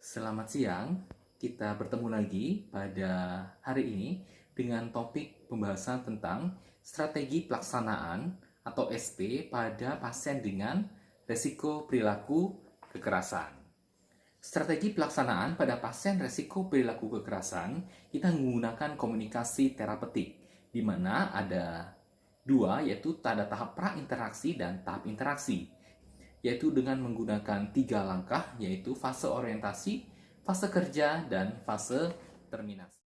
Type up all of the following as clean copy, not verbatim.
Selamat siang, kita bertemu lagi pada hari ini dengan topik pembahasan tentang strategi pelaksanaan atau SP pada pasien dengan resiko perilaku kekerasan. Strategi pelaksanaan pada pasien resiko perilaku kekerasan, kita menggunakan komunikasi terapeutik, di mana ada dua, yaitu pada tahap pra-interaksi dan tahap interaksi, yaitu dengan menggunakan 3 langkah, yaitu fase orientasi, fase kerja, dan fase terminasi.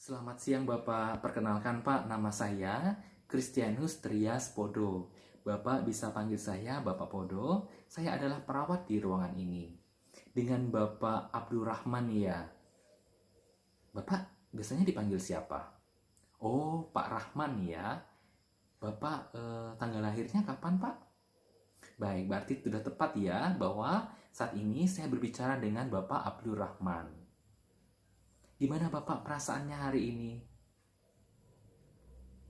Selamat siang Bapak, perkenalkan Pak, nama saya Christianus Trias Podo. Bapak bisa panggil saya Bapak Podo, saya adalah perawat di ruangan ini. Dengan Bapak Abdurrahman ya. Bapak biasanya dipanggil siapa? Oh, Pak Rahman ya. Bapak tanggal lahirnya kapan Pak? Baik, berarti sudah tepat ya bahwa saat ini saya berbicara dengan Bapak Abdul Rahman. Gimana Bapak perasaannya hari ini?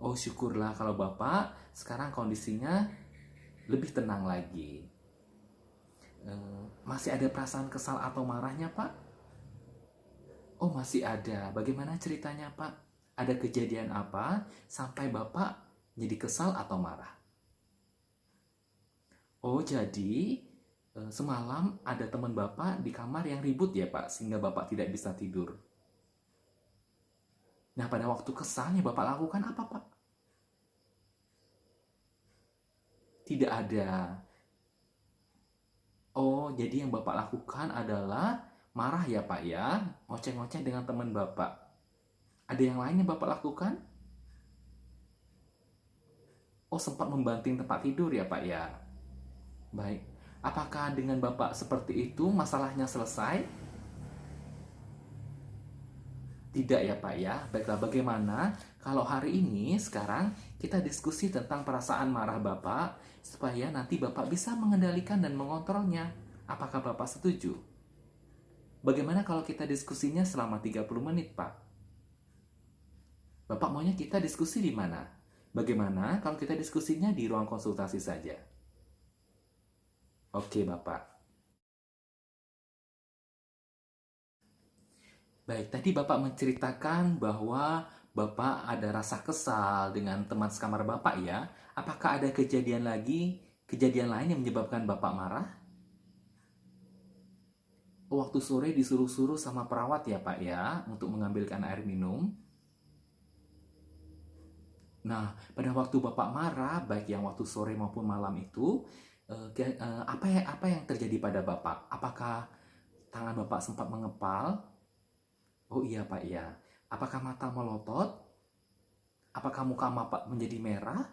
Oh, syukurlah kalau Bapak sekarang kondisinya lebih tenang lagi. Masih ada perasaan kesal atau marahnya Pak? Oh, masih ada. Bagaimana ceritanya Pak? Ada kejadian apa sampai Bapak jadi kesal atau marah? Oh, jadi semalam ada teman Bapak di kamar yang ribut ya Pak, sehingga Bapak tidak bisa tidur. Nah, pada waktu kesalnya Bapak lakukan apa Pak? Tidak ada. Oh, jadi yang Bapak lakukan adalah marah ya Pak ya, ngoceh-ngoceh dengan teman Bapak. Ada yang lain yang Bapak lakukan? Oh, sempat membanting tempat tidur ya Pak ya. Baik. Apakah dengan Bapak seperti itu masalahnya selesai? Tidak ya Pak ya. Baiklah, bagaimana kalau hari ini sekarang kita diskusi tentang perasaan marah Bapak supaya nanti Bapak bisa mengendalikan dan mengontrolnya. Apakah Bapak setuju? Bagaimana kalau kita diskusinya selama 30 menit Pak? Bapak maunya kita diskusi di mana? Bagaimana kalau kita diskusinya di ruang konsultasi saja? Oke Bapak. Baik, tadi Bapak menceritakan bahwa Bapak ada rasa kesal dengan teman sekamar Bapak ya. Apakah ada kejadian lain yang menyebabkan Bapak marah? Waktu sore disuruh-suruh sama perawat ya Pak ya, untuk mengambilkan air minum. Nah, pada waktu Bapak marah, baik yang waktu sore maupun malam itu, apa yang terjadi pada Bapak? Apakah tangan Bapak sempat mengepal? Oh iya Pak ya. Apakah mata melotot? Apakah muka Bapak menjadi merah?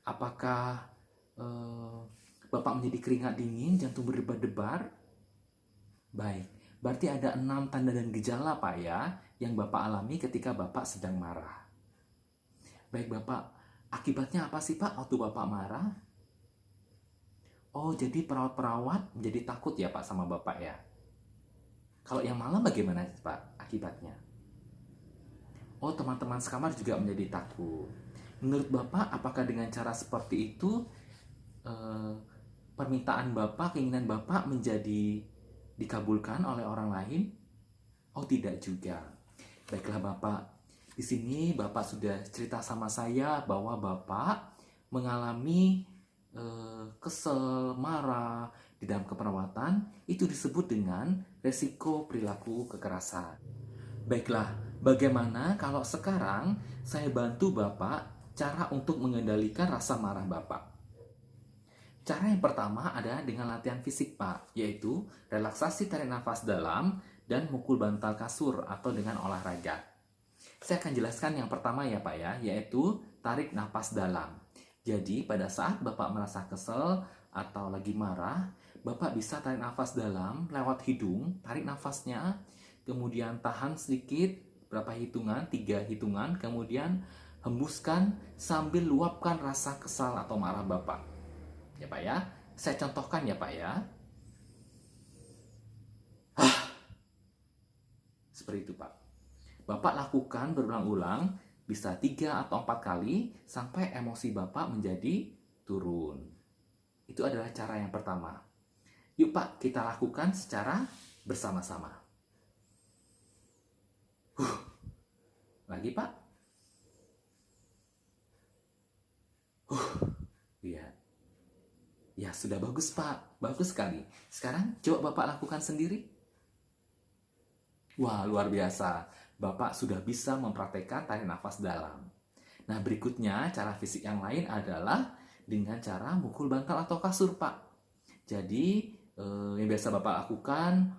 Apakah eh, Bapak menjadi keringat dingin, jantung berdebar-debar? Baik, berarti ada 6 tanda dan gejala Pak ya, yang Bapak alami ketika Bapak sedang marah. Baik Bapak, akibatnya apa sih Pak waktu Bapak marah? Oh, jadi perawat-perawat menjadi takut ya Pak sama Bapak ya? Kalau yang malam bagaimana Pak akibatnya? Oh, teman-teman sekamar juga menjadi takut. Menurut Bapak, apakah dengan cara seperti itu eh, permintaan Bapak, keinginan Bapak menjadi dikabulkan oleh orang lain? Oh, tidak juga. Baiklah Bapak, di sini Bapak sudah cerita sama saya bahwa Bapak mengalami kesel, marah di dalam keperawatan, itu disebut dengan resiko perilaku kekerasan. Baiklah, bagaimana kalau sekarang saya bantu Bapak cara untuk mengendalikan rasa marah Bapak? Cara yang pertama adalah dengan latihan fisik Pak, yaitu relaksasi tarik nafas dalam dan mukul bantal kasur atau dengan olahraga. Saya akan jelaskan yang pertama ya Pak ya, yaitu tarik nafas dalam. Jadi pada saat Bapak merasa kesel atau lagi marah, Bapak bisa tarik nafas dalam lewat hidung, tarik nafasnya, kemudian tahan sedikit, berapa hitungan, 3 hitungan, kemudian hembuskan sambil luapkan rasa kesal atau marah Bapak. Ya Pak ya, saya contohkan ya Pak ya. Seperti itu Pak. Bapak lakukan berulang-ulang, bisa 3 atau 4 kali, sampai emosi Bapak menjadi turun. Itu adalah cara yang pertama. Yuk Pak, kita lakukan secara bersama-sama. Lagi Pak. Iya. Ya sudah bagus Pak, bagus sekali. Sekarang coba Bapak lakukan sendiri. Wah, luar biasa. Bapak sudah bisa mempraktekkan tarik nafas dalam. Nah, berikutnya cara fisik yang lain adalah dengan cara mukul bantal atau kasur, Pak. Jadi, yang biasa Bapak lakukan,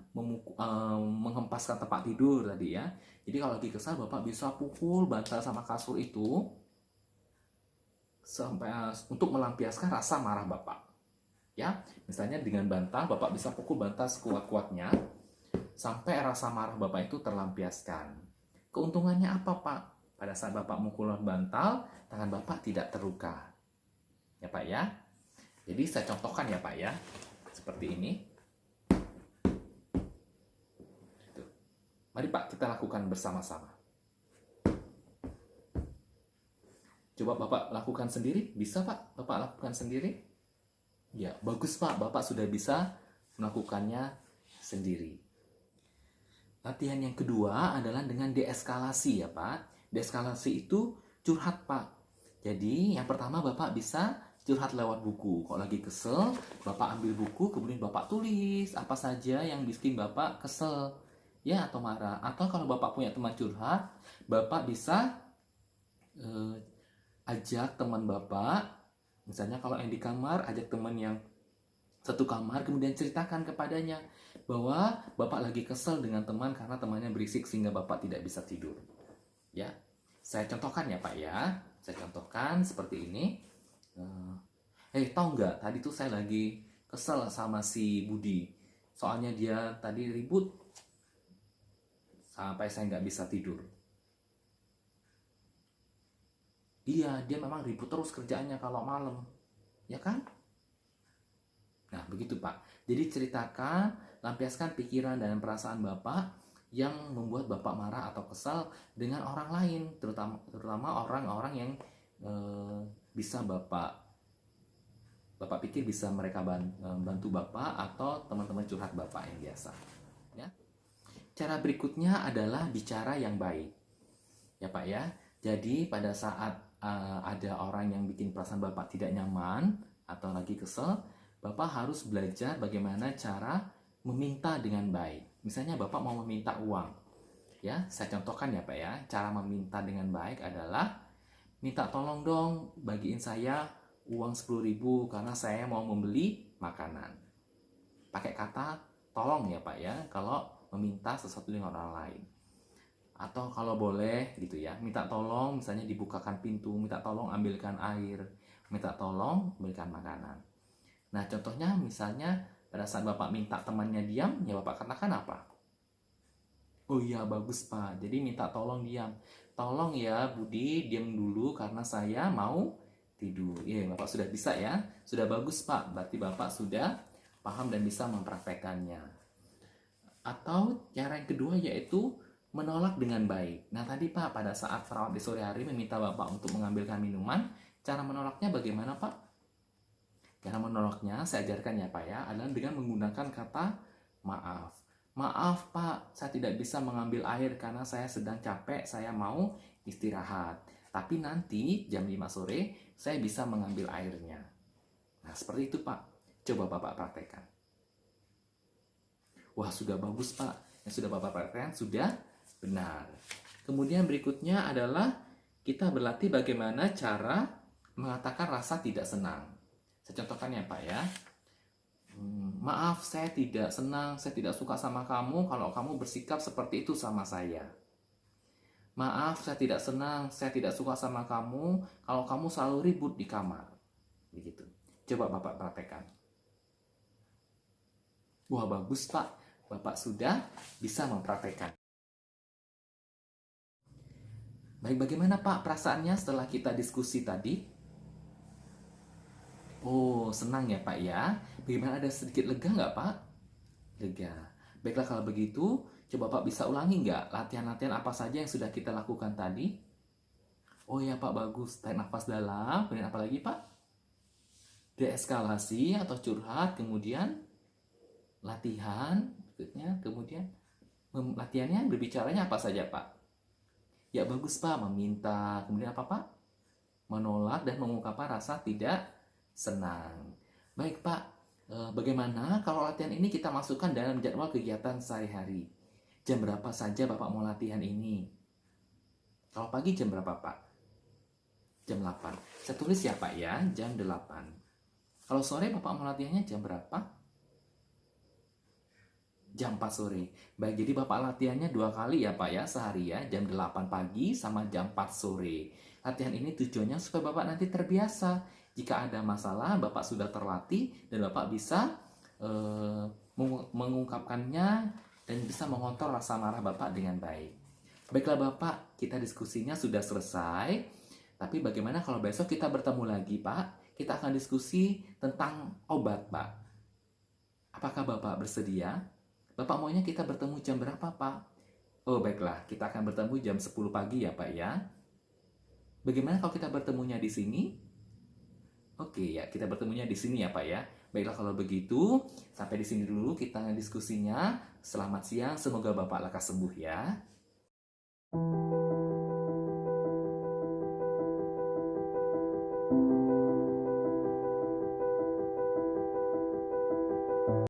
menghempaskan tempat tidur tadi ya. Jadi kalau lagi kesal, Bapak bisa pukul bantal sama kasur itu sampai untuk melampiaskan rasa marah Bapak. Ya, misalnya dengan bantal, Bapak bisa pukul bantal sekuat-kuatnya sampai rasa marah Bapak itu terlampiaskan. Keuntungannya apa, Pak? Pada saat Bapak mukul bantal, tangan Bapak tidak terluka. Ya, Pak ya. Jadi saya contohkan ya, Pak ya. Seperti ini. Mari Pak, kita lakukan bersama-sama. Coba Bapak lakukan sendiri. Bisa Pak, Bapak lakukan sendiri? Ya, bagus Pak. Bapak sudah bisa melakukannya sendiri. Latihan yang kedua adalah dengan deeskalasi ya Pak. Deeskalasi itu curhat Pak. Jadi yang pertama Bapak bisa curhat lewat buku. Kalau lagi kesel, Bapak ambil buku, kemudian Bapak tulis apa saja yang bikin Bapak kesel ya atau marah. Atau kalau Bapak punya teman curhat, Bapak bisa ajak teman Bapak, misalnya kalau yang di kamar, ajak teman yang satu kamar, kemudian ceritakan kepadanya bahwa Bapak lagi kesel dengan teman karena temannya berisik sehingga Bapak tidak bisa tidur. Ya, saya contohkan ya Pak ya. Saya contohkan seperti ini. Tahu nggak, tadi tuh saya lagi kesel sama si Budi. Soalnya dia tadi ribut sampai saya nggak bisa tidur. Iya, dia memang ribut terus kerjaannya kalau malam. Ya kan? Nah, begitu Pak. Jadi ceritakan, lampiaskan pikiran dan perasaan Bapak yang membuat Bapak marah atau kesal dengan orang lain, terutama orang-orang yang bisa Bapak pikir bisa mereka bantu Bapak atau teman-teman curhat Bapak yang biasa. Ya. Cara berikutnya adalah bicara yang baik. Ya Pak ya. Jadi pada saat ada orang yang bikin perasaan Bapak tidak nyaman atau lagi kesel, Bapak harus belajar bagaimana cara meminta dengan baik. Misalnya Bapak mau meminta uang. Ya, saya contohkan ya Pak ya. Cara meminta dengan baik adalah minta tolong dong bagiin saya uang 10.000 karena saya mau membeli makanan. Pakai kata tolong ya Pak ya kalau meminta sesuatu dengan orang lain. Atau kalau boleh gitu ya, minta tolong misalnya dibukakan pintu, minta tolong ambilkan air, minta tolong berikan makanan. Nah contohnya misalnya pada saat Bapak minta temannya diam, ya Bapak katakan apa? Oh iya bagus Pak, jadi minta tolong diam. Tolong ya Budi diam dulu karena saya mau tidur. Iya Bapak sudah bisa ya, sudah bagus Pak, berarti Bapak sudah paham dan bisa mempraktekannya. Atau cara yang kedua yaitu menolak dengan baik. Nah tadi Pak, pada saat perawat di sore hari meminta Bapak untuk mengambilkan minuman, cara menolaknya bagaimana Pak? Cara menolaknya saya ajarkan ya Pak ya, adalah dengan menggunakan kata maaf. Maaf Pak, saya tidak bisa mengambil air karena saya sedang capek, saya mau istirahat. Tapi nanti jam 5 sore saya bisa mengambil airnya. Nah seperti itu Pak, coba Bapak praktekkan. Wah sudah bagus Pak, yang sudah Bapak praktekkan sudah benar. Kemudian berikutnya adalah kita berlatih bagaimana cara mengatakan rasa tidak senang. Saya contohkan ya Pak ya. Maaf, saya tidak senang, saya tidak suka sama kamu kalau kamu bersikap seperti itu sama saya. Maaf, saya tidak senang, saya tidak suka sama kamu kalau kamu selalu ribut di kamar. Begitu. Coba Bapak praktekkan. Wah bagus Pak, Bapak sudah bisa mempraktekkan. Baik, bagaimana Pak perasaannya setelah kita diskusi tadi? Oh, senang ya Pak ya. Bagaimana, ada sedikit lega nggak Pak? Lega. Baiklah kalau begitu, coba Pak bisa ulangi nggak latihan-latihan apa saja yang sudah kita lakukan tadi? Oh ya Pak, bagus. Tarik nafas dalam, kemudian apa lagi Pak? Deeskalasi atau curhat, kemudian latihan, berikutnya, kemudian latihannya berbicaranya apa saja, Pak? Ya bagus, Pak, meminta, kemudian apa, Pak? Menolak dan mengungkapkan rasa tidak senang. Baik, Pak, bagaimana kalau latihan ini kita masukkan dalam jadwal kegiatan sehari-hari? Jam berapa saja Bapak mau latihan ini? Kalau pagi jam berapa, Pak? Jam 8. Saya tulis ya, Pak, ya, jam 8. Kalau sore Bapak mau latihannya jam berapa? Jam 4 sore. Baik, jadi Bapak latihannya 2 kali ya, Pak, ya, sehari ya, jam 8 pagi sama jam 4 sore. Latihan ini tujuannya supaya Bapak nanti terbiasa. Jika ada masalah, Bapak sudah terlatih dan Bapak bisa mengungkapkannya dan bisa mengontrol rasa marah Bapak dengan baik. Baiklah Bapak, kita diskusinya sudah selesai. Tapi bagaimana kalau besok kita bertemu lagi, Pak? Kita akan diskusi tentang obat, Pak. Apakah Bapak bersedia? Bapak maunya kita bertemu jam berapa, Pak? Oh, baiklah. Kita akan bertemu jam 10 pagi ya, Pak, ya. Bagaimana kalau kita bertemunya di sini? Oke, ya. Kita bertemunya di sini ya, Pak, ya. Baiklah kalau begitu. Sampai di sini dulu kita diskusinya. Selamat siang. Semoga Bapak lekas sembuh ya.